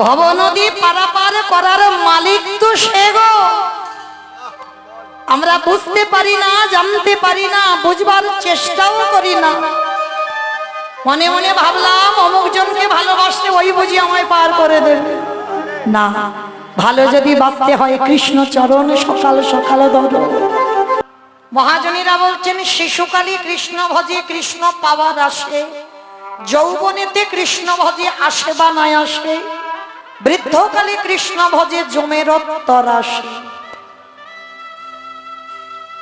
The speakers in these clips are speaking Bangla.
ভব নদী পারাপার করার মালিক তো সে গো। আমরা বুঝতে পারি না, জানতে পারি না, বুঝবার চেষ্টাও করি না। মনে মনে ভাবলাম অমুক জনকে ভালোবাসলে ওই বুঝি আমায় পার করে দেবে। না, ভালো যদি বাঁচতে হয় কৃষ্ণ চরণ সকাল সকাল ধরো। মহাজনীরা বলছেন শিশুকালে কৃষ্ণ ভজে কৃষ্ণ পাওয়ার আসে, যৌবনেতে কৃষ্ণ ভজে আসে বা নয় আসে, বৃদ্ধকালে কৃষ্ণ ভজে জমের তর আসে।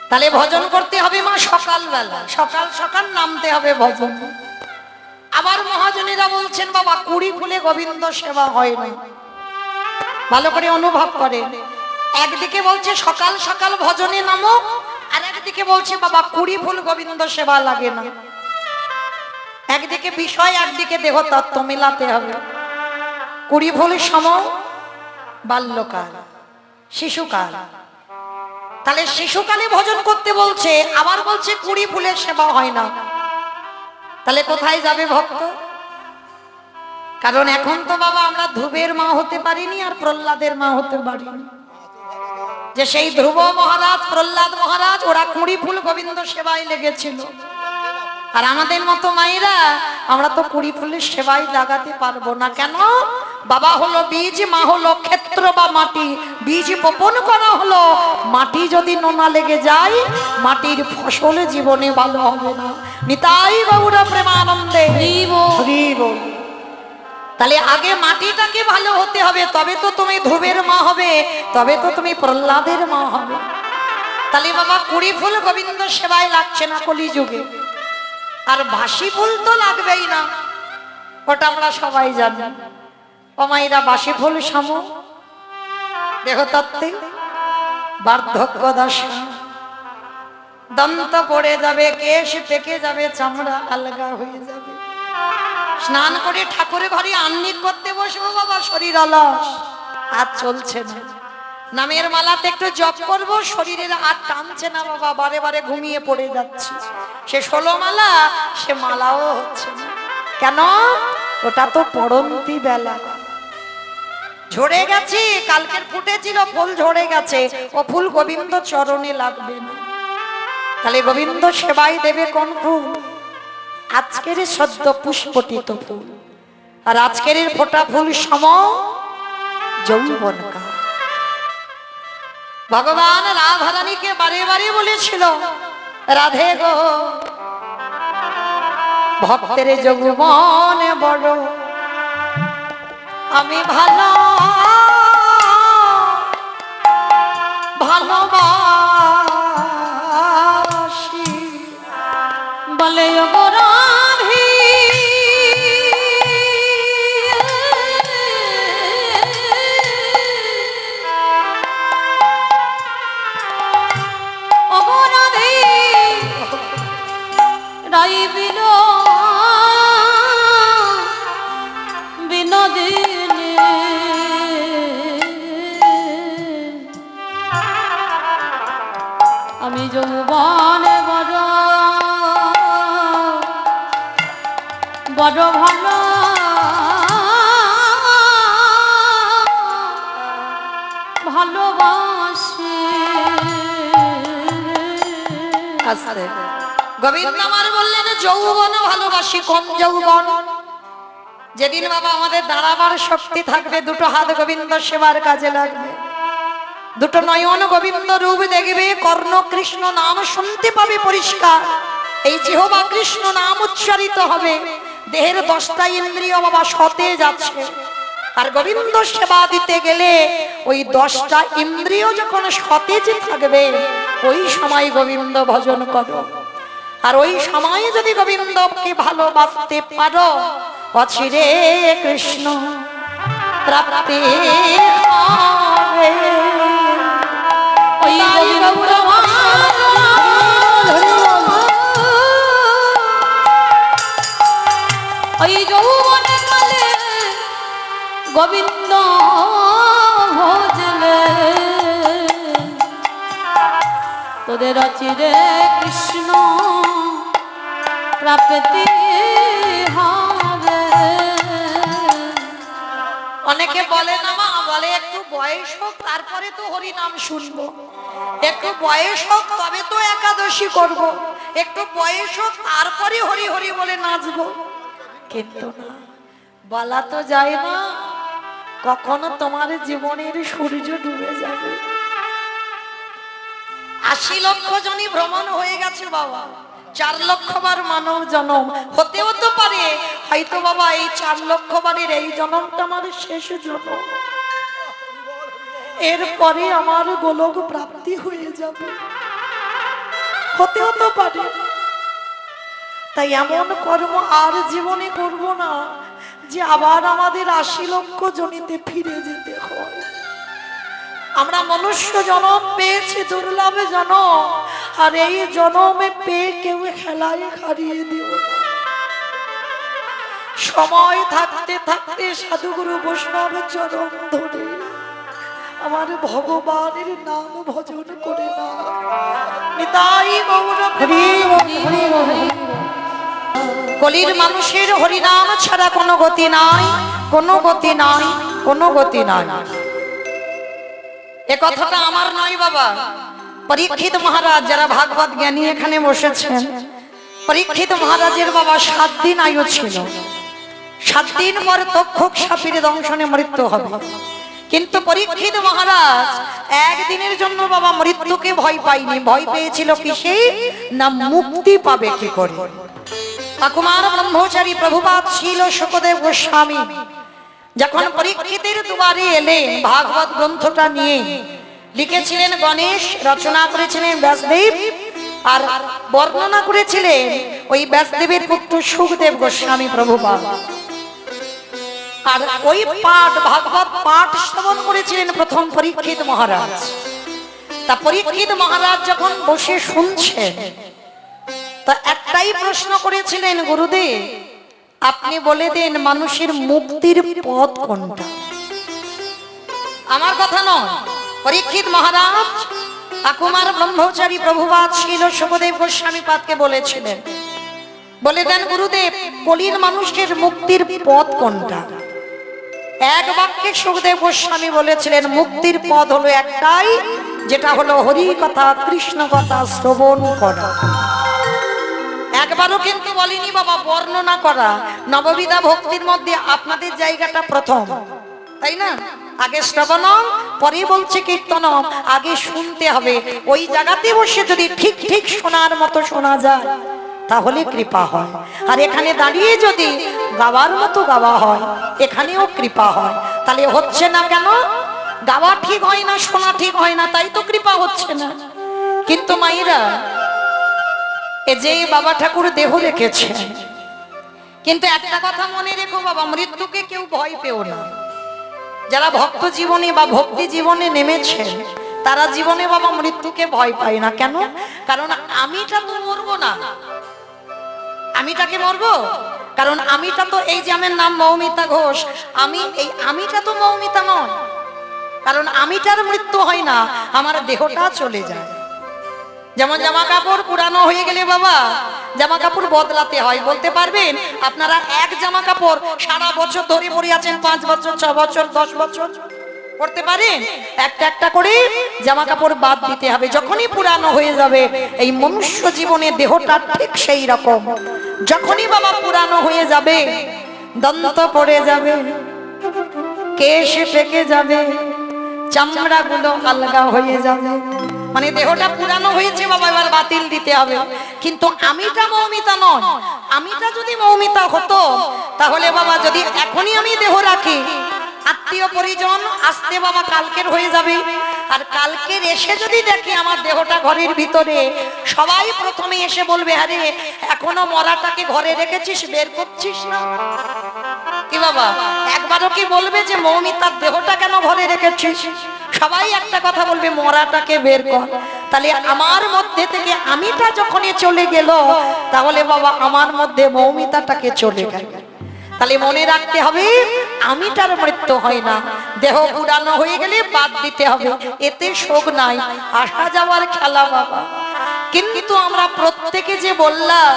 তাহলে ভজন করতে হবে মা সকালবেলা, সকাল সকাল নামতে হবে ভজন। আবার মহাজনীরা বলছেন বাবা কুড়ি ফুলে গোবিন্দ সেবা হয় না। ভালো করে অনুভব করে, একদিকে বলছে সকাল সকাল ভজনে নামো, আর একদিকে বলছে বাবা কুড়ি ফুল গোবিন্দ সেবা লাগে না। একদিকে বিষয় একদিকে দেহ তত্ত্ব মিলাতে হবে। কুড়ি ফুল সম বাল্যকাল, শিশুকাল। তাহলে শিশুকালে ভজন করতে বলছে, আবার বলছে কুড়ি ফুলের সেবা হয় না। তাহলে কোথায় যাবে ভক্ত? কারণ এখন তো বাবা আমরা ধ্রুবের মা হতে পারিনি আর প্রহ্লাদের মা হতে পারিনি। যে সেই ধ্রুব মহারাজ, প্রহ্লাদ মহারাজ, ওরা কুড়ি ফুল গোবিন্দ সেবায় লেগেছিল। আর আমাদের মতো মায়েরা আমরা তো কুড়ি ফুলের সেবায় লাগাতে পারবো না। কেন? বাবা হলো বীজ, মা হলো ক্ষেত্র বা মাটি। বীজ বপন করা হলো, মাটি যদি নোনা লেগে যায় মাটির ফসল জীবনে ভালো হবে না। নিতাই গৌর প্রেমানন্দে হরি বল। তাহলে আগে মাটিটাকে ভালো হতে হবে, তবে তো তুমি ধ্রুবের মা হবে, তবে তো তুমি প্রহ্লাদের মা হবে। তাহলে বাবা কুড়ি ফুল গোবিন্দ সেবায় লাগছে না কলিযুগে। আর বাসি ফুল তো লাগবেই না, ওটা আমরা সবাই জানি। ও মায়েরা বাসি ফুল সম দেহতত্ত্বে বার্ধক্য দশা, দন্ত পড়ে যাবে, কেশ পেকে যাবে, চামড়া আলগা হয়ে যাবে। স্নান করে ঠাকুরের ঘরে আহ্নিক করতে বসবো বাবা, শরীর অলস, আর চলছে না। নামের মালাতে একটু জপ করবো, শরীরের আর টানছে না বাবা, বারে বারে ঘুমিয়ে পড়ে যাচ্ছি। সে 16 মালা, সে মালাও হচ্ছে না। কেন? ওটা তো পড়ন্তি বেলা, ঝরে গেছে। কালকের ফুটেছিল ফুল, ঝরে গেছে। ও ফুল গোবিন্দ চরণে লাগবে না। তাহলে গোবিন্দ সেবাই দেবে কোন ফুল? আজকের সদ্য পুষ্পটিত ফুল। আর আজকের ফোটা ফুল সম যৌবন কাল। ভগবান রাধারানীকে বারে বারে বলেছিল, রাধে গো ভক্তের যৌবন বড়, আমি ভালো ভালোবাসি বলে গো রাধি, ও গো রাধি রাই বিনো বিনোদিনী, আমি যৌবনে বড় বড় ভালো ভালোবাসি। আস্তে গোবিন্দ আমার বললেন যৌবন ভালোবাসি। কোন যৌবন? যেদিন বাবা আমাদের দাঁড়াবার শক্তি থাকবে, দুটো হাত গোবিন্দ সেবার কাজে লাগবে, দুটো নয়ন গোবিন্দ রূপ দেখবে, কর্ণ কৃষ্ণ নাম শুনতে পাবে পরিষ্কার, এই জিহ্বা কৃষ্ণ নাম উচ্চারিত হবে, দেহের 10টা ইন্দ্রিয় বাবা সতেজ যাচ্ছে। আর গোবিন্দ সেবা দিতে গেলে ওই 10টা ইন্দ্রিয় যখন সতেজ থাকবে, ওই সময় গোবিন্দ ভজন করো। আর ওই সময় যদি গোবিন্দকে ভালোবাসতে পারো, অচিরে কৃষ্ণ প্রাপ্তি হবে। ওই যৌবনে কালে গোবিন্দ ভজলে, তোদের অচিরে কৃষ্ণ প্রাপ্তি হবে। অনেকে বলে না মা, বলে একটু বয়স হোক তারপরে তো হরি নাম শুনবো, একটু বয়স হোক তবে তো একাদশী করব, একটু বয়স হোক তারপরে হরি হরি বলে নাচবো। কিন্তু না, বলা তো যায় না কখনো তোমার জীবনের সূর্য ডুবে যাবে। 80 লক্ষ জনই ভ্রমণ হয়ে গেছে বাবা, 4 লক্ষ বার মানব জন্ম হতেও তো পারে, হয়তো বাবা এই 4 লক্ষ বারের এই জন্মটা আমার শেষ জন্ম, এরপরে আমার গোলক প্রাপ্তি হয়ে যাবে, হতেও তো পারে। তাই এমন কর্ম আর জীবনে করব না যে আবার আমাদের 80 লক্ষ জনিতে ফিরে যেতে হয়। আমরা মনুষ্য জন্ম পেয়েছি দুর্লভ জন্ম, আর এই জন্মে পেয়ে কেউ খেলায় হারিয়ে দিও না। সময় থাকতে থাকতে সাধুগুরু বৈষ্ণব চরণ ধরে আমার ভগবানের নাম ভজন করে না। নিতাই গৌর হরি হরি হরি। কলির মানুষের হরিনাম ছাড়া কোনো গতি নাই, কোনো গতি নাই, কোনো গতি নাই। এ কথাটা আমার নয় বাবা, পরীক্ষিত মহারাজ, যারা ভাগবত জ্ঞানী এখানে বসেছেন, পরীক্ষিত মহারাজের বাবা 7 দিন আয়ু ছিল। 7 দিন পর তক্ষক সাপের দংশনে মৃত্যু হবে। কিন্তু পরীক্ষিত মহারাজ একদিনের জন্য বাবা মৃত্যুকে ভয় পায়নি, ভয় পেয়েছিল কিসে না মুক্তি পাবে কি করে। ঠাকুমার ব্রহ্মচারী প্রভুপাদ ছিল শুকদেব গোস্বামী যখন পরীক্ষিতের দুয়ারে এলেন ভাগবত গ্রন্থটা নিয়ে, লিখেছিলেন গণেশ, রচনা করেছিলেন ব্যাসদেব, আর বর্ণনা করেছিলেন ওই ব্যাসদেবের পুত্র সুখদেব গোস্বামী প্রভুপাদ। আর ওই পাঠ ভাগবত পাঠ শ্রবণ করেছিলেন প্রথম পরীক্ষিত মহারাজ। তা পরীক্ষিত মহারাজ যখন বসে শুনছেন, তা একটাই প্রশ্ন করেছিলেন, গুরুদেব আপনি বলে দেন মানুষের মুক্তির পথ কোনটা। আমার কথা নয়, পরীক্ষিত মহারাজ ঠাকুমার ব্রহ্মচারী প্রভুপাদ ছিল শুকদেব গোস্বামী পাদকে বলেছিলেন, বলে দেন গুরুদেব কলির মানুষের মুক্তির পথ কোনটা। এক বাক্যে শুকদেব গোস্বামী বলেছিলেন মুক্তির পথ হলো একটাই, যেটা হলো হরি কথা কৃষ্ণ কথা শ্রবণ করা। একবারও কিন্তু বলিনি বাবা বর্ণনা করা। নববিধা ভক্তির মধ্যে আপনাদের জায়গাটা প্রথম, তাই না? আগে শ্রবণ, পরে বলছে কীর্তন, আগে শুনতে হবে। ওই জায়গাতে বসে যদি ঠিক ঠিক শোনার মতো শোনা যায় তাহলে কৃপা হয়। আর এখানে দাঁড়িয়ে যদি গাওয়ার মতো গাওয়া হয়, এখানেও কৃপা হয়। তাহলে হচ্ছে না কেন? গাওয়া ঠিক হয় না, শোনা ঠিক হয় না, তাই তো কৃপা হচ্ছে না। কিন্তু মায়েরা, এ যে বাবা ঠাকুর দেহ রেখেছে, কিন্তু একটা কথা মনে রেখো বাবা, মৃত্যুকে কেউ ভয় পেও না। যারা ভক্ত জীবনে বা ভক্তি জীবনে নেমেছে তারা জীবনে বাবা মৃত্যুকে ভয় পায় না। কেন? কারণ আমিটা তো মরবো না। আমিটাকে মরবো? কারণ আমিটা তো, এই যে আমার নাম মৌমিতা ঘোষ, আমি এই আমিটা তো মৌমিতা নয়। কারণ আমিটার মৃত্যু হয় না, আমার দেহটা চলে যায়। যেমন জামা কাপড় পুরানো হয়ে গেলে বাবা জামা কাপড় বদলাতে হয়। বলতে পারবেন আপনারা এক জামা কাপড় সারা বছর ধরে পরে আছেন, 5 বছর 6 বছর 10 বছর পড়তে পারেন? একটা একটা করে জামা কাপড় বাদ দিতে হবে। যখনই পুরানো হয়ে যাবে এই মনুষ্য জীবনে দেহটা ঠিক সেই রকম। যখনই বাবা পুরানো হয়ে যাবে, দন্ত পড়ে যাবে, কেশ পেকে যাবে, চামড়া গুলো আলগা হয়ে যাবে, মানে দেহটা পুরানো হয়েছে বাবা, এবার বাতিল দিতে হবে। কিন্তু আমিটা মৌমিতা নয়। আমিটা যদি মৌমিতা হতো তাহলে বাবা যদি এখনই আমি দেহ রাখি, আত্মীয় পরিজন আসতে বাবা কালকের হয়ে যাবে। আর কালকের এসে যদি দেখি আমার দেহটা ঘরের ভিতরে, সবাই প্রথমে এসে বলবে আরে এখনো মরাটাকে ঘরে রেখেছিস, বের করছিস না। কি বাবা একবারও কি বলবে যে মৌমিতার দেহটা কেন ঘরে রেখেছিস? সবাই একটা কথা বলবে মরাটাকে বের কর। তাহলে আমার মধ্যে থেকে আমিটা যখনই চলে গেল, তাহলে বাবা আমার মধ্যে মৌমিতাটাকে চলে গেল। তাহলে মনে রাখতে হবে আমিটার মৃত্যু হয় না, দেহ পুরানো হয়ে গেলে বাদ দিতে হবে, এতে শোক নাই, আসা যাওয়ার খেলা বাবা। কিন্তু আমরা প্রত্যেকে যে বললাম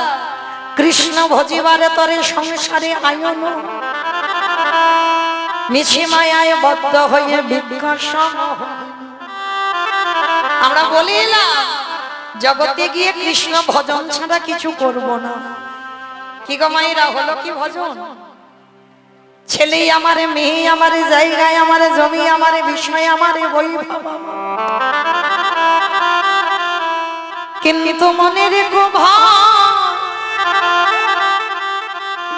কৃষ্ণ ভজিবারে তরে সংসারে আয়ন, মিছে মায়ায় বদ্ধ হয়ে বিকাশন। আমরা বলিলাম জগতে গিয়ে কৃষ্ণ ভজন ছাড়া কিছু করব না। কি গো মায়েরা, হলো কি ভজন? ছেলে আমারে, মেয়ে আমারে, জায়গায় আমারে, জমি আমারে, বিষয় আমারে, বৈভব, কিন্তু মনে রেখো ভাই,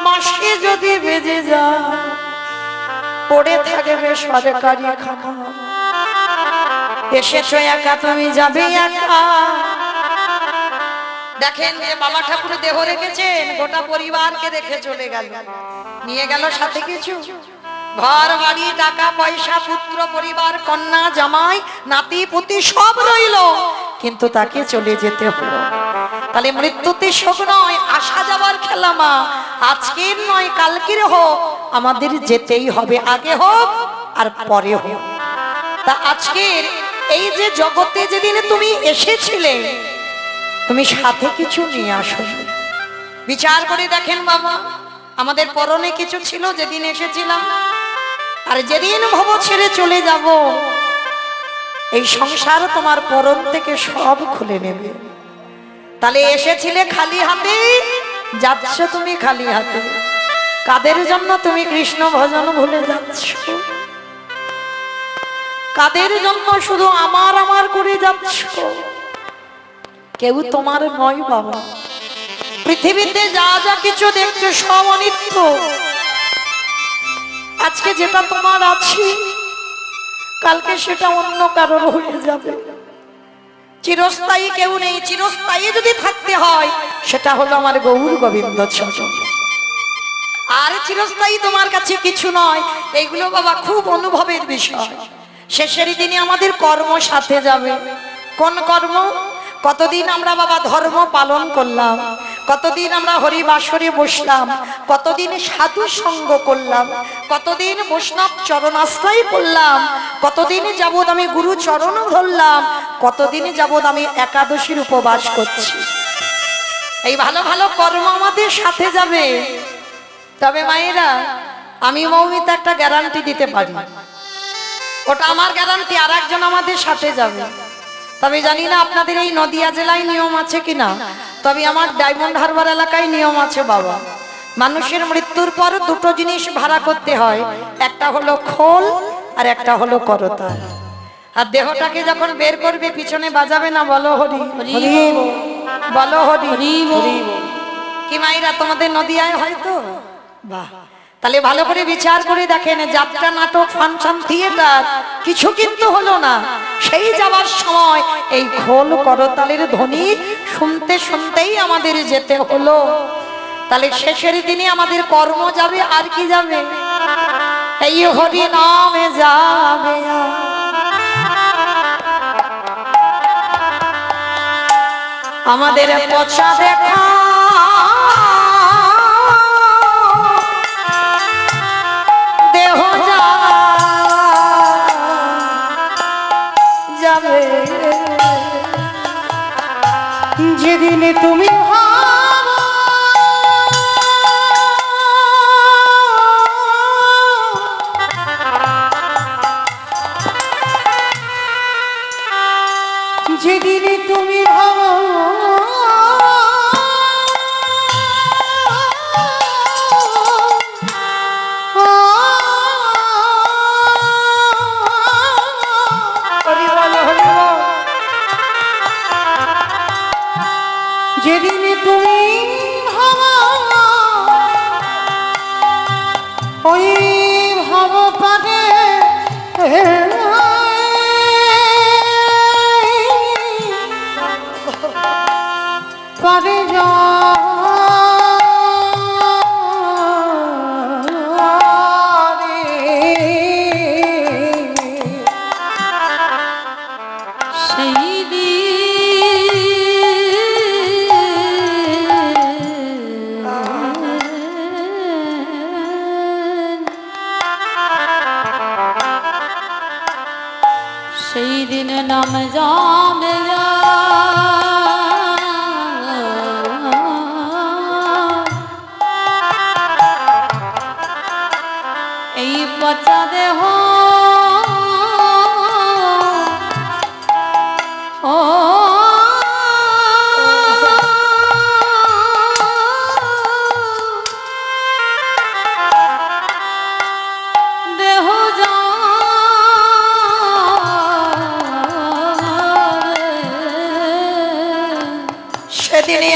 মাসে যদি বেজে যায় পড়ে থাকবে সরকারি খানা। এসেছো একা, তুমি যাবে একা। দেখেন যে বাবা ঠাকুর দেহ রেখেছেন, গোটা পরিবারকে রেখে চলে গেল। নিয়ে গেল সাথে কিছু? ঘর বাড়ি, টাকা পয়সা, পুত্র পরিবার, কন্যা জামাই নাতি পুতি সব রইল, কিন্তু তাকে চলে যেতে হলো। তাহলে মৃত্যুতে শোক নয়, আসা যাবার খেলা মা। আজকের নয় কালকের হোক, আমাদের যেতেই হবে, আগে হোক আর পরে হোক। তা আজকের এই যে জগতে যেদিন তুমি এসেছিলে, তুমি সাথে কিছু নিয়ে আসো। বিচার করে দেখেন বাবা, আমাদের পরনে কিছু ছিল যেদিন এসেছিলাম, আর যেদিন ভব ছেড়ে চলে যাব, এই সংসার তোমার পরন থেকে সব খুলে নেবে। তাহলে এসেছিলে খালি হাতে, যাচ্ছ তুমি খালি হাতে। কাদের জন্য তুমি কৃষ্ণ ভজন ভুলে যাচ্ছ? কাদের জন্য শুধু আমার আমার করে যাচ্ছ? কেউ তোমার নয় বাবা। পৃথিবীতে যা যা কিছু দেখছো সব অনিত্য। আজকে যেটা তোমার আছে, কালকে সেটা অন্য কারোর হয়ে যাবে। চিরস্থায়ী কেউ নেই। চিরস্থায়ী যদি থাকতে হয়, সেটা হলো আমার গৌর গোবিন্দ চরণ। আর চিরস্থায়ী তোমার কাছে কিছু নয়। এইগুলো বাবা খুব অনুভবের বিষয়। শেষের দিনে আমাদের কর্ম সাথে যাবে। কোন কর্ম? কতদিন আমরা বাবা ধর্ম পালন করলাম, কতদিন আমরা হরিবাসরে বসলাম, কতদিন সাধু সঙ্গ করলাম, কতদিন বৈষ্ণব চরণাশ্রয় করলাম, কতদিন যাবৎ আমি গুরু চরণ ধরলাম, কতদিন যাবৎ আমি একাদশীর উপবাস করছি। এই ভালো ভালো কর্ম আমাদের সাথে যাবে। তবে মায়েরা, আমি মৌমিতা একটা গ্যারান্টি দিতে পারি, ওটা আমার গ্যারান্টি, আর একজন আমাদের সাথে যাবে। তবে জানি না আপনাদের এই নদিয়া জেলায় নিয়ম আছে কিনা, তবে আমার ডায়মন্ড হারবার এলাকায় নিয়ম আছে বাবা। মানুষের মৃত্যুর পর দুটো জিনিস ভাড়া করতে হয়, একটা হলো খোল আর একটা হলো করতাল। আর দেহটাকে যখন বের করবে পিছনে বাজাবে না, বলো হরি হরি, বলো হরি হরি। কি মাইরা তোমাদের নদিয়ায় হয়তো? বাহ, তাহলে ভালো করে বিচার করে দেখেন, যাত্রা, নাটক, ফাংশন, থিয়েটার কিছু কিন্তু হলো না। সেই যাওয়ার সময় এই খোল করতালের ধ্বনি শুনতে শুনতেই আমাদের যেতে হলো। তাহলে শেষের দিনে আমাদের কর্ম যাবে, আর কি যাবে? এই হরি নামে যাবে। আমাদের পচা দেখা দেহ যাবে, যেদিন তুমি যেদিন তুমি ভাবো যেদিন তুমি ওই ভাব পারে পারে যা সেই দিন নাম যাবে এই পচা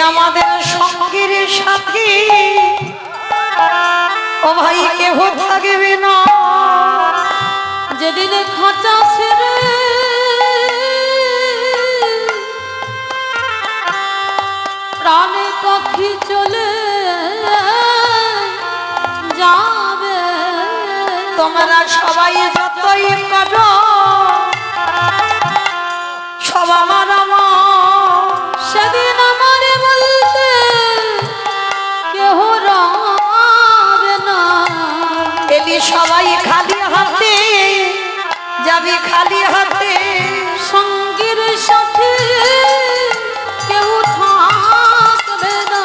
আমাদের সঙ্গীর সাথী ও ভাই কেহ থাকবে না। যেদিন খাঁচা ছেড়ে প্রাণে পাখি চলে যাবে, তোমরা সবাই যতই করো সব আমার আমার, সেদিন আমারে বলতে কেহ রবে না। এলি সবাই খালি হাতে যাবি খালি হাতে, সঙ্গীর সাথে কেউ থাকবে না।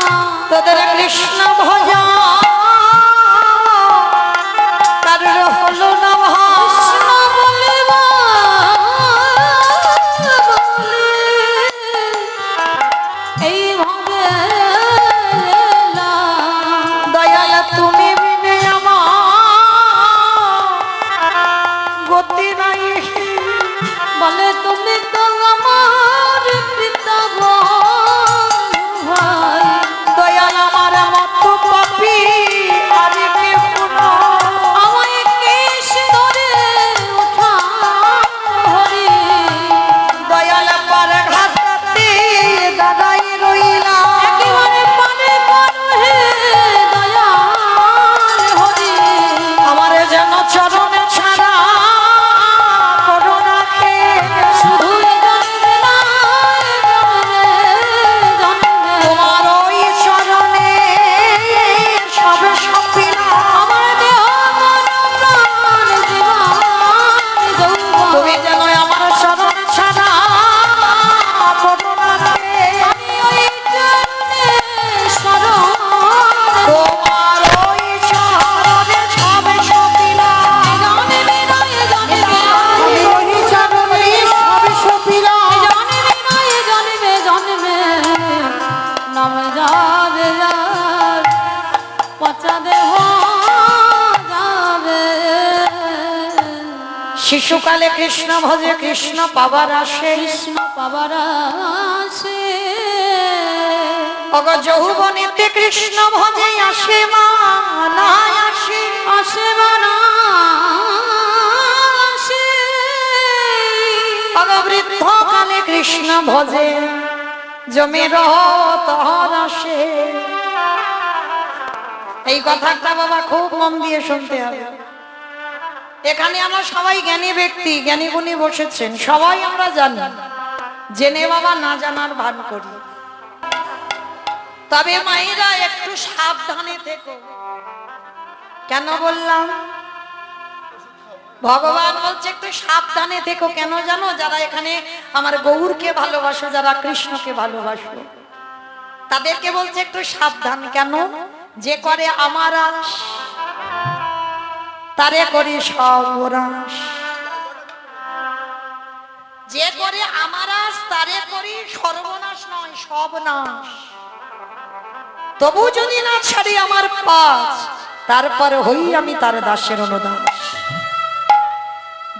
তোদের কৃষ্ণ ভজা কারোর হলো না কৃষ্ণ বলে এইভাবে এলাম। দয়াল তুমি বিনে আমার গতি নাই, বলে তুমি তো আমার পিতা ভাই। দয়াল আমার মতো পাপি আর কেউ না। আমায় কেশ ধরে উঠা হরি, দয়াল পার ঘাটতে দাদাই রইলা, একেবারে পানে পান হে দয়াল হরি। আমার যেন চরণে ছাড়া করোনা শুধু জন্মে নয়, জন্মে জন্মে তোমার ওই চরণে সব সপিলা। আমার দেহ মন প্রাণ জীবন যৌবন, তুমি যেন আমার চরণে ছাড়া করোনা আমি ওই চরণে শরণ তোমার ওই চরণে সব সপিলা। জন্মে নয়, জন্মে আমি ওই চরণে সব সপিলা। জন্মে নয়, জন্মে জন্মে নাম যাবে যার পচা দেহ যাবে। শিশুকালে কৃষ্ণ ভজে কৃষ্ণ পাবার আসে, কৃষ্ণ পাবার আসে, অগ যৌবনেতে কৃষ্ণ ভজে আসে মা না আসে, আসে বানা আসে, অগ বৃদ্ধ কালে কৃষ্ণ ভজে জমে তহর আসে। এই কথাটা বাবা খুব মন দিয়ে শুনতে হবে। এখানে আমরা সবাই জ্ঞানী ব্যক্তি, জ্ঞানী গুণী বসেছেন, সবাই আমরা জানি, জেনে বাবা না জানার ভান করি। তবে মায়েরা একটু সাবধানে থেকো। কেন বললাম? ভগবান বলছে একটু সাবধানে থেকো। কেন জানো? যারা এখানে আমার গৌরকে ভালোবাসো, যারা কৃষ্ণকে ভালোবাসো, তাদেরকে বলছে একটু সাবধান। কেন? যে করে আমার আশ তারে করি সর্বনাশ, যে করে আমার আশ তারে করি সর্বনাশ নয় সবনাশ। তবু যদি না ছাড়ি আমার পাশ, তারপরে হই আমি তার দাসের অনুদাস।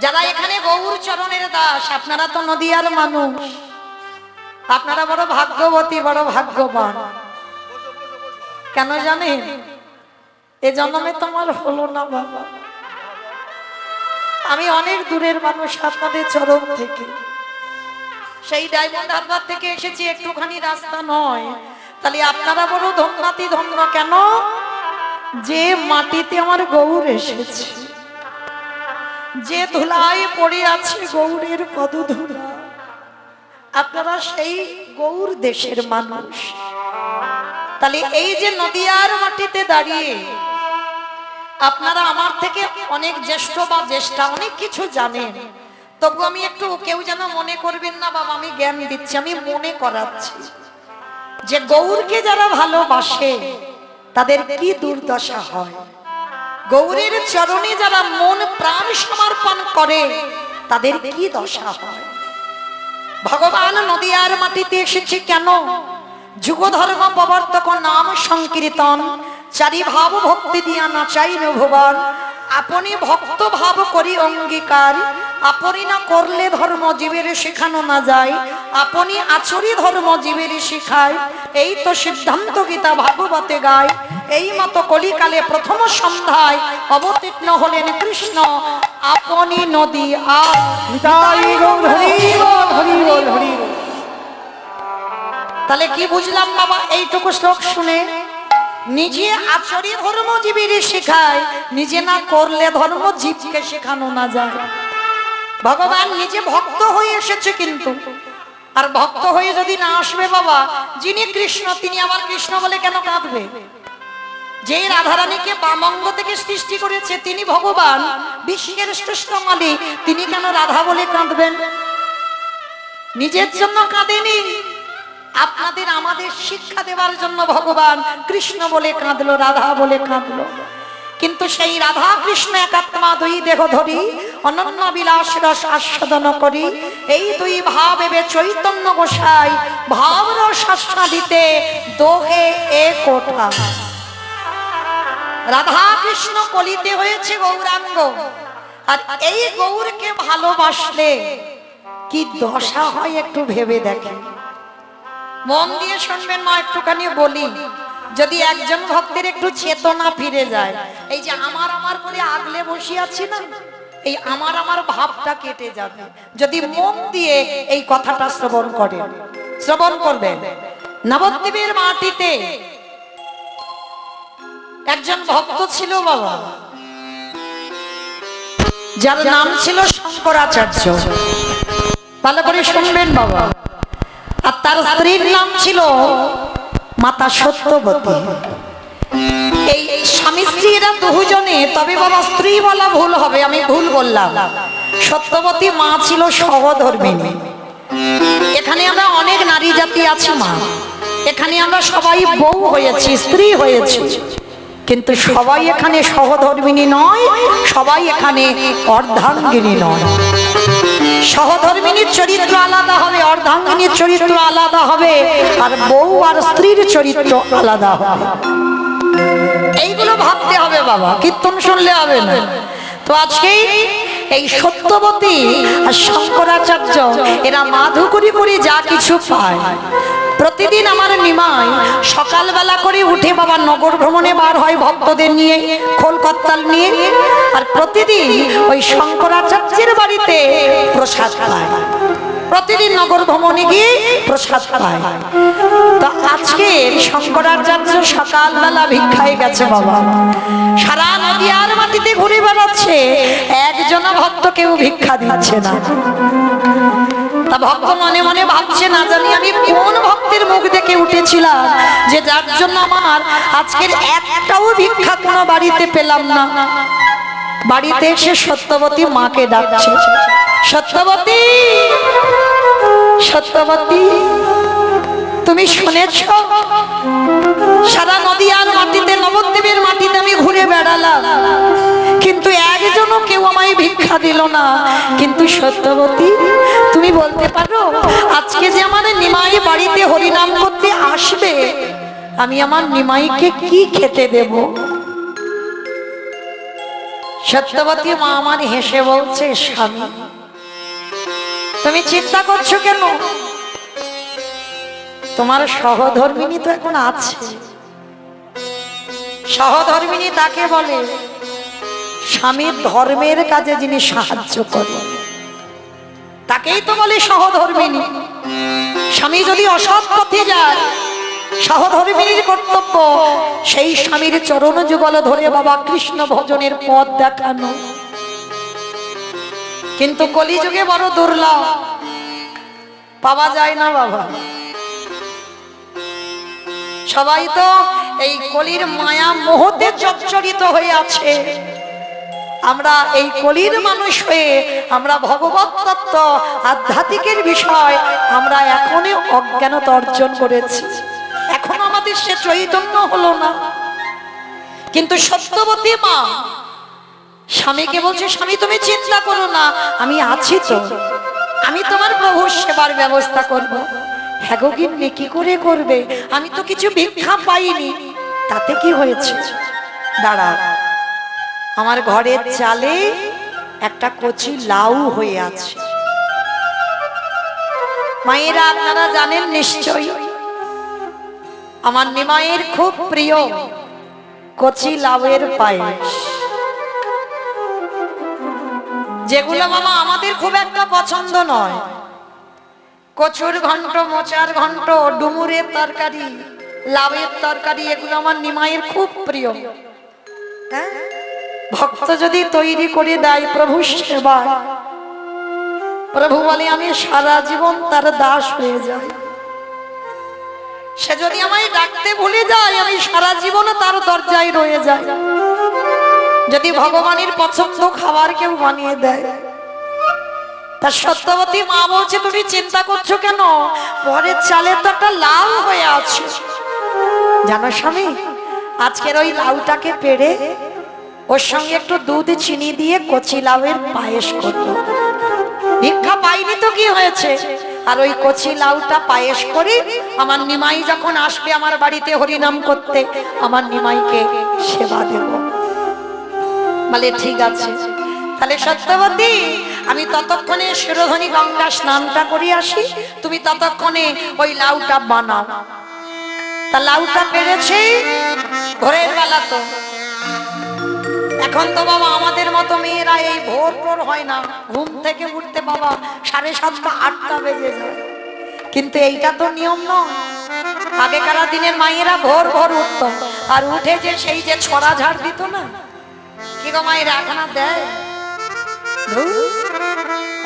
যারা এখানে গৌর চরণের দাস, আপনারা তো নদিয়ার মানুষ, আপনারা বড় ভাগ্যবতী, বড় ভাগ্যবান। কেন জানেন? এ জন্মে তোমার হলো না বাবা। আমি অনেক দূরের মানুষ আপনাদের চরণ থেকে, সেই ডায়মন্ড হারবার থেকে এসেছি, একটুখানি রাস্তা নয়। তাহলে আপনারা বড় ধন্যাতি ধন্য। কেন? যে মাটিতে আমার গৌর এসেছে, যে ধুলায় পড়ে আছে গৌরের পদধূলা, আপনারা সেই গৌর দেশের মানুষ। তাহলে এই যে নদিয়ার মাটিতে দাঁড়িয়ে আপনারা আমার থেকে অনেক জ্যেষ্ঠ বা জ্যেষ্ঠা, অনেক কিছু জানেন। তবু আমি একটু, কেউ যেন মনে করবেন না বাবা আমি জ্ঞান দিচ্ছি, আমি মনে করাচ্ছি যে গৌরকে যারা ভালোবাসে তাদের কি দুর্দশা হয়। গৌরের চরণে যারা মন প্রাণ সমর্পণ করে তাদের কি দশা হয়। ভগবান নদিয়ার মাটিতে এসেছে কেন? যুগ ধর্ম প্রবর্তক নাম সংকীর্তন, চারি ভাব ভক্তি দিয়া নাচাই ভুবন, আপনি ভক্ত ভাব করি অঙ্গীকার, আপনি না করলে ধর্ম জীবের শেখানো না যায়, আপনি আচরি ধর্ম জীবের শিখায়। এই তো সিদ্ধান্ত গীতা ভাগবতে গায়। এই মতো কলিকালে প্রথম সন্ধ্যায় অবতীর্ণ হলেন কৃষ্ণ, আপনি নদী আর তাহলে কি বুঝলাম বাবা এইটুকু শ্লোক শুনে? নিজে আচরি ধর্ম জীবের শেখায়, নিজে না করলে ধর্ম জীবকে শেখানো না যায়। ভগবান নিজে ভক্ত হয়ে এসেছে, কিন্তু আর ভক্ত হয়ে যদি না আসবে বাবা, যিনি কৃষ্ণ তিনি আবার কৃষ্ণ বলে কেন কাঁদবে? যে রাধারানীকে বামঙ্গ থেকে সৃষ্টি করেছে তিনি ভগবান, বিশ্বের শ্রেষ্ঠ মালিক, তিনি কেন রাধা বলে কাঁদবেন? নিজের জন্য কাঁদেনি, আপনাদের আমাদের শিক্ষা দেওয়ার জন্য ভগবান কৃষ্ণ বলে কাঁদলো, রাধা বলে কাঁদলো। কিন্তু সেই রাধা কৃষ্ণ একাত্মা দুই দেহ ধরি অনন্য বিলাস রস আস্বাদন করি, এই দুই ভাব এবে চৈতন্য গোসাই ভাব রস আস্বাদিতে দোহে এ কোঠা। রাধা কৃষ্ণ কলিতে হয়েছে গৌরাঙ্গ, আর এই গৌরকে ভালোবাসলে কি দশা হয় একটু ভেবে দেখেন। মন দিয়ে শুনবেন মা, একটুখানি বলি। যদি একজন ভক্তের একটু চেতনা ফিরে যায়, এই যে আমার আমার করে আগলে বসে আছি না, এই আমার আমার ভাবটা কেটে যাবে যদি মন দিয়ে এই কথাটা শ্রবণ করেন। শ্রবণ করবেন। নবদ্বীপের মাটিতে একজন ভক্ত ছিল বাবা, যার নাম ছিল শঙ্করাচার্য। ভালো করে শুনবেন বাবা। আর তার স্ত্রীর নাম ছিল মাতা সত্যবতী। এই স্বামী স্ত্রী এরা দুজনে, তবে বাবা স্ত্রী বলা ভুল হবে, আমি ভুল বললাম। সত্যবতী মা ছিল সহধর্মিণী। এখানে আমরা অনেক নারী জাতি আছি মা, এখানে আমরা সবাই বউ হয়েছি, স্ত্রী হয়েছি, কিন্তু সবাই এখানে সহধর্মিণী নয়, সবাই এখানে অর্ধাঙ্গিনী নয়। সহধর্মিনীর চরিত্র আলাদা হবে, অর্ধাঙ্গিনীর চরিত্র আলাদা হবে, আর বউ আর স্ত্রীর চরিত্র আলাদা হবে। এইগুলো ভাবতে হবে বাবা, কীর্তন শুনলে হবে না। তো আজকে এই সত্যবতী আর শঙ্করাচার্য এরা মাধুকরী করে যা কিছু পায়, প্রতিদিন আমার নিমাই সকালবেলা করে উঠে বাবা নগর ভ্রমণে বার হয় ভক্তদের নিয়ে, খোল করতাল নিয়ে, আর প্রতিদিন ওই শঙ্করাচার্যের বাড়িতে প্রসাদ পায়। প্রতিদিন নগর ভ্রমণে গিয়ে প্রসাদ পায়। তো আজকে শঙ্করাচার্য সকালবেলা ভিক্ষায় গেছে বাবা, সারা নদিয়ার মাটিতে ঘুরে বেড়াচ্ছে, একজন ভক্ত কেউ ভিক্ষা দিচ্ছে না। তা ভক্ত মনে মনে ভাবছে, না জানি আমি কোন ভক্তের মুখ দেখে উঠেছিলাম যে যার জন্য আমার আজকের একটাও ভিক্ষা কোনো বাড়িতে পেলাম না। বাড়িতে এসে সত্যবতী মাকে ডাকছে, সত্যবতী, সত্যবতী তুমি শুনেছ? সারা নদিয়ার মাটিতে, নবদ্বীপের মাটিতে আমি ঘুরে বেড়ালাম, কিন্তু একজনও কেউ আমায় ভিক্ষা দিল না। কিন্তু সত্যবতী তুমি বলতে পারো আজকে যে আমার নিমাই বাড়িতে হরিনাম করতে আসবে, আমি আমার নিমাইকে কি খেতে দেব? সত্যবতী মা আমার হেসে বলছে, স্বামী তুমি চিন্তা করছো কেন? তোমার সহধর্মিনী তো এখন আছে। সহধর্মিনী তাকে বলে স্বামীর ধর্মের কাজে যিনি সাহায্য করেন, তাকেই তো বলে সহধর্মিনী। স্বামী যদি অসৎ পথে যায়, সহধর্মিনীর কর্তব্য সেই স্বামীর চরণ যুগল ধরে বাবা কৃষ্ণ ভজনের পথ দেখানো। কিন্তু কলিযুগে বড় দুর্লভ, পাওয়া যায় না বাবা। সবাই তো এই কলির মায়া মোহতে জর্জরিত হয়ে আছে। আমরা এই কলির মানুষ হয়ে আমরা ভগবত তত্ত্ব, আধ্যাত্মিকের বিষয় আমরা এখনই অজ্ঞানতা অর্জন করেছি, এখন আমাদের সে চৈতন্য হলো না। কিন্তু সত্যবতী মা স্বামীকে বলছে, স্বামী তুমি চিন্তা করো না, আমি আছি তো, আমি তোমার প্রভুর সেবার ব্যবস্থা করব। হ্যাঁ গো গিন্নি, কি করে করবে? আমি তো কিছু ভিক্ষা পাইনি। তাতে কি হয়েছে? দাঁড়া, আমার ঘরের চালে একটা কচি লাউ হয়ে আছে। মায়েরা আপনারা জানেন নিশ্চয়ই, আমার নিমাইয়ের খুব প্রিয় কচি লাউয়ের পায়েস, যেগুলো মামা আমাদের খুব একটা পছন্দ নয়। কচুর ঘন্ট, মোচার ঘন্ট, ডুমুরের তরকারি, লাউয়ের তরকারি, এগুলো আমার নিমাইয়ের খুব প্রিয়। হ্যাঁ, ভক্ত যদি তৈরি করে দেয় প্রভু সেবায়, প্রভু বলে আমি সারা জীবন তার দাস হয়ে যাই। সে যদি আমায় ডাকতে ভুলে যায়, আমি সারা জীবন তার দরজায় রয়ে যাই। যদি ভগবানের পছন্দ খাবার কেউ বানিয়ে দেয়, তার সত্যবতী মা বলছে তুমি চিন্তা করছো কেন, পরের চালে তো একটা লাউ হয়ে আছে। জানো স্বামী, আজকের ওই লাউটাকে পেড়ে ওর সঙ্গে একটু দুধ চিনি দিয়ে কচি লাউয়ের পায়েস করবো। ভিক্ষা পাইনি তো কি হয়েছে, আর ওই কচি লাউটা পায়েস করি, আমার নিমাই যখন আসবে আমার বাড়িতে হরিনাম করতে, আমার নিমাইকে সেবা দেব। বলে ঠিক আছে। তাহলে সত্যবতী, আমি ততক্ষণে শিরোধনী গঙ্গা স্নানটা করে আসি, তুমি ততক্ষণে ওই লাউটা বানাও। তা লাউটা পেরেছে ভোরের বেলা। তো এখন তো বাবা আমাদের মতো মেয়েরা এই ভোর ভোর হয় না, ঘুম থেকে উঠতে বাবা 7:30 8টা বেজে যায়। কিন্তু এইটা তো নিয়ম নয়। আগেকার দিনের মায়েরা ভোর ভোর উঠত, আর উঠে যে সেই যে ছড়া ঝাড় দিত না, কি গো মায়েরা এখন আর দেয়?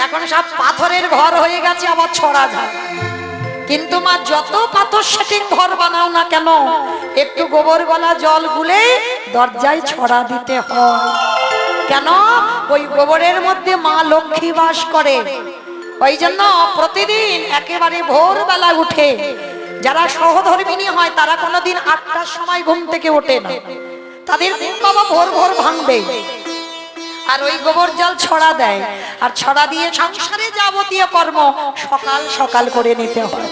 এখন সব পাথরের ঘর হয়ে গেছে, আবার ছড়া ঝাড়। কিন্তু মা যত পাথর সেটিং ঘর বানাও না কেন, একটু গোবর গলা জল গুলে দরজায় ছড়া দিতে হয়। কেন? ওই গোবরের মধ্যে মা লক্ষ্মী বাস করে। ওই জন্য প্রতিদিন একেবারে ভোরবেলা উঠে, যারা সহধর্মিনী হয় তারা কোনোদিন 8টার সময় ঘুম থেকে ওঠে না, তাদের ঘুম বাবা ভোর ভোর ভাঙবে। আর ওই গোবর জল ছড়া দেয়, আর ছড়া দিয়ে সংসারে যাবতীয় কর্ম সকাল সকাল করে নিতে হয়।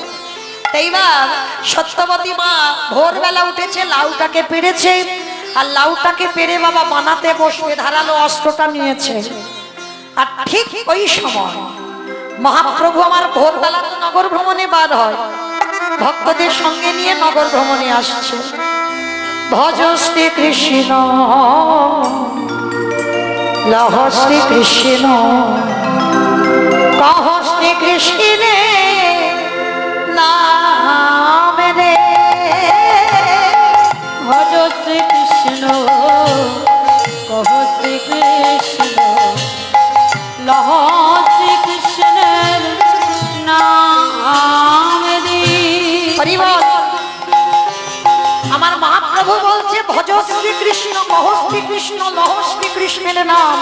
এইবার সত্যবতী মা ভোরবেলা উঠেছে, লাউটাকে পেরেছে, আর লাউটাকে পেরে বাবা বানাতে বসবে, ধারালো অস্ত্রটা নিয়েছে। আর ঠিক ওই সময় মহাপ্রভু আমার ভোরবেলা তো নগর ভ্রমণে বার হয়, ভক্তদের সঙ্গে নিয়ে নগর ভ্রমণে আসছে। ভজ শ্রী কৃষ্ণ লহ শ্রী কৃষ্ণ কহ শ্রী কৃষ্ণে নাম রে। ভজ শ্রী কৃষ্ণ কহ শ্রী কৃষ্ণ লহ শ্রী কৃষ্ণের নাম রে। হরি বল। আমার মহাপ্রভু বলছে ভজ শ্রী কৃষ্ণ কহ শ্রী কৃষ্ণ লহ শ্রী কৃষ্ণের নাম।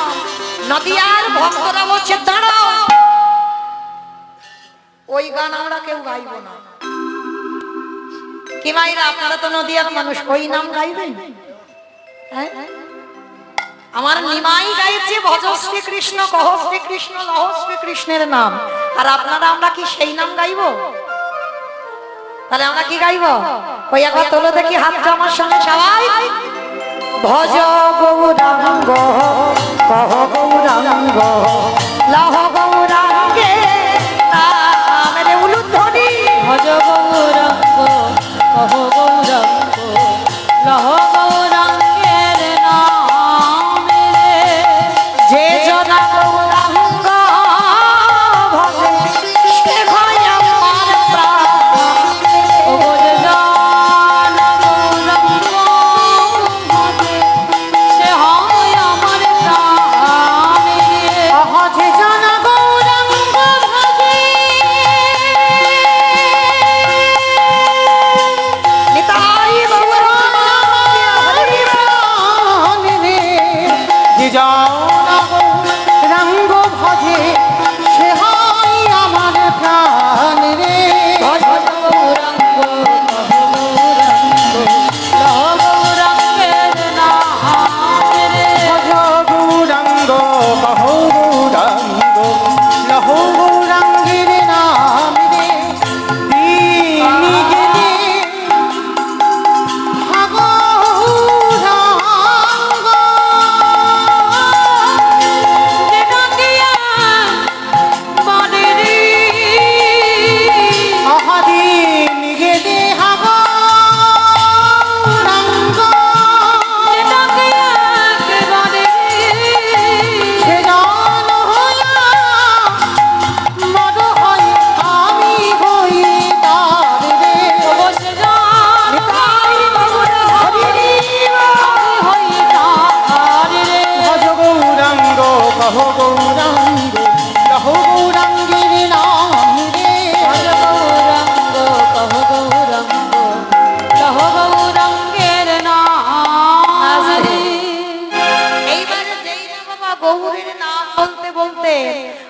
নদিয়ার ভক্তরা বলছে দাঁড়াও, ওই গান আমরা কেউ গাইব না। কি মাইরা, আপনারা তো নদিয়ার মানুষ, ওই নাম গাইবেন? হ্যাঁ, আমার নিমাই গাইছে ভজ শ্রী কৃষ্ণ কহ শ্রী কৃষ্ণ লহ শ্রী কৃষ্ণের নাম, আর আপনারা আমরা কি সেই নাম গাইব? তাহলে আমরা কি গাইব? ওই একবার তোলো দেখি হাতটা আমার সঙ্গে সবাই। ভজ গৌরাঙ্গ কহ গৌরাঙ্গ লহ গৌরাঙ্গে নাম রে। উলুধ্বনি। ভজ গৌরাঙ্গ কহ গৌরাঙ্গ লহ গৌরাঙ্গের নাম রে। যে জনা গৌরাঙ্গ ভজে সে হয় আমার প্রাণ। ও যে জন গৌরাঙ্গ ভজে সে হয় আমার প্রাণ রে। যে জনা গৌরাঙ্গ ভজে নিতাই গৌরাঙ্গ হরি প্রাণ রে। যে রঙ্গ ভজে সে হয় আমার প্রাণ রে। ভজ গৌরাঙ্গ কহ গৌরাঙ্গ লহ গৌরাঙ্গের নাম রে। ভজ গৌরাঙ্গ কহ গৌরাঙ্গ লহ গৌরাঙ্গের নাম রে। দিনি গেলে গৌরাঙ্গ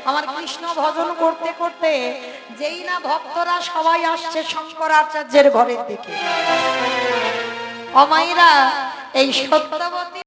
আমার কৃষ্ণ ভজন করতে করতে যেই না ভক্তরা সবাই আসছে শঙ্করাচার্যের ঘরের দিকে, অমাইরা এই সত্যবতী